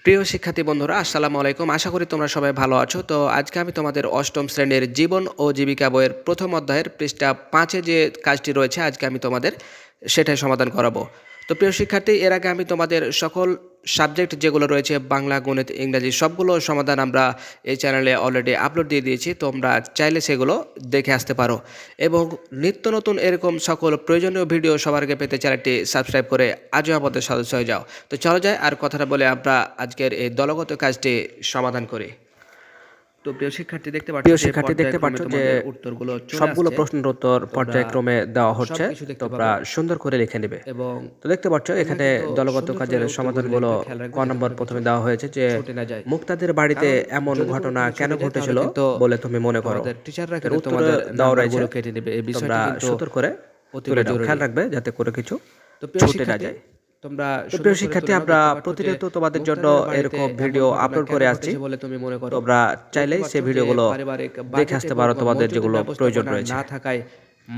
প্রিয় শিক্ষার্থী বন্ধুরা, আসসালামু আলাইকুম। আশা করি তোমরা সবাই ভালো আছো। তো আজকে আমি তোমাদের অষ্টম শ্রেণীর জীবন ও জীবিকা বইয়ের প্রথম অধ্যায়ের পৃষ্ঠা 5-এ যে কাজটি রয়েছে আজকে আমি তোমাদের সেটাই সমাধান করাবো। তো প্রিয় শিক্ষার্থী, এর আগে আমি তোমাদের সকল সাবজেক্ট যেগুলো রয়েছে বাংলা, গণিত, ইংরাজি সবগুলো সমাধান আমরা এই চ্যানেলে অলরেডি আপলোড দিয়ে দিয়েছি। তোমরা চাইলে সেগুলো দেখে আসতে পারো এবং নিত্য নতুন এরকম সকল প্রয়োজনীয় ভিডিও সবার আগে পেতে চ্যানেলটি সাবস্ক্রাইব করে আজও আমাদের সদস্য হয়ে যাও। তো চলো যাই, আর কথাটা বলে আমরা আজকের এই দলগত কাজটি সমাধান করি। তো প্রিয় শিক্ষার্থী দেখতে পাচ্ছ যে উত্তরগুলো সবগুলো প্রশ্নের উত্তর পর্যায়ক্রমে দেওয়া হচ্ছে। তোমরা সুন্দর করে লিখে নেবে। এবং তো দেখতে পাচ্ছ এখানে দলগত কাজের সমাধানগুলো ক নম্বর প্রথমে দেওয়া হয়েছে যে মুক্তাদের বাড়িতে এমন ঘটনা কেন ঘটেছিল বলে তুমি মনে করো। টিচাররা এর উত্তর তোমাদের দেওয়া রয়েছে, কেটে নেবে। এই তোমরা বিষয়টা কিন্তু সুন্দর করে তুলে দাও। খেয়াল রাখবে যাতে করে কিছু ছুটে না যায়। তোমরা প্রিয় শিক্ষার্থী, আমরা প্রতিনিয়ত তোমাদের জন্য এরকম ভিডিও আপলোড করে আসছি। বলে তুমি মনে করো। তোমরা চাইলেই সেই ভিডিওগুলো দেখে আসতে পারো তোমাদের যেগুলো প্রয়োজন রয়েছে। না থাকায়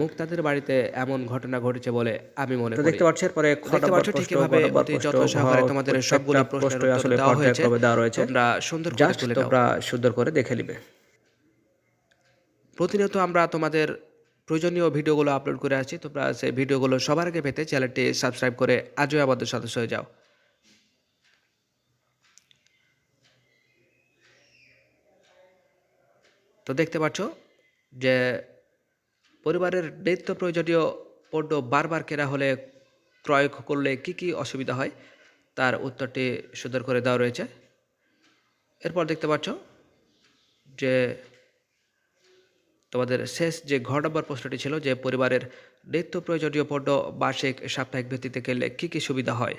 মুক্তাদের বাড়িতে এমন ঘটনা ঘটেছে বলে আমি মনে করি। দেখতে পাচ্ছ এরপরে ঠিক এভাবে অতি যত্ন সহকারে তোমাদের সবগুলো প্রশ্নের উত্তর দেওয়া হয়েছে। তোমরা সুন্দর করে তুলে দাও। তোমরা সুন্দর করে দেখে নেবে। প্রতিনিয়ত আমরা তোমাদের প্রয়োজনীয় ভিডিওগুলো আপলোড করে আসছি। তোমরা সেই ভিডিওগুলো সবার আগে পেতে চ্যানেলটি সাবস্ক্রাইব করে আজও আমাদের সদস্য হয়ে যাও। তো দেখতে পাচ্ছ যে পরিবারের নিত্য প্রয়োজনীয় পণ্য বারবার কেনা হলে ক্রয় করলে কি কি অসুবিধা হয় তার উত্তরটি সুন্দর করে দেওয়া রয়েছে। এরপর দেখতে পাচ্ছ যে তোমাদের শেষ যে ঘ নম্বর প্রশ্নটি ছিল যে পরিবারের নিত্য প্রয়োজনীয় পণ্য বার্ষিক সাপ্তাহিক ভিত্তিতে কিনলে কি কি সুবিধা হয়।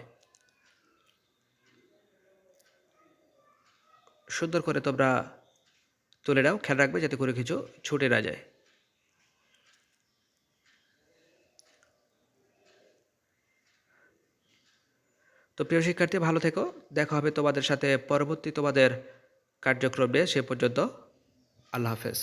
সুন্দর করে তোমরা তুলে নাও। খেয়াল রাখবে যাতে করে কিছু ছুটে না যায়। তো প্রিয় শিক্ষার্থী, ভালো থেকো। দেখা হবে তোমাদের সাথে পরবর্তী তোমাদের কার্যক্রমে। সে পর্যন্ত আল্লাহ হাফেজ।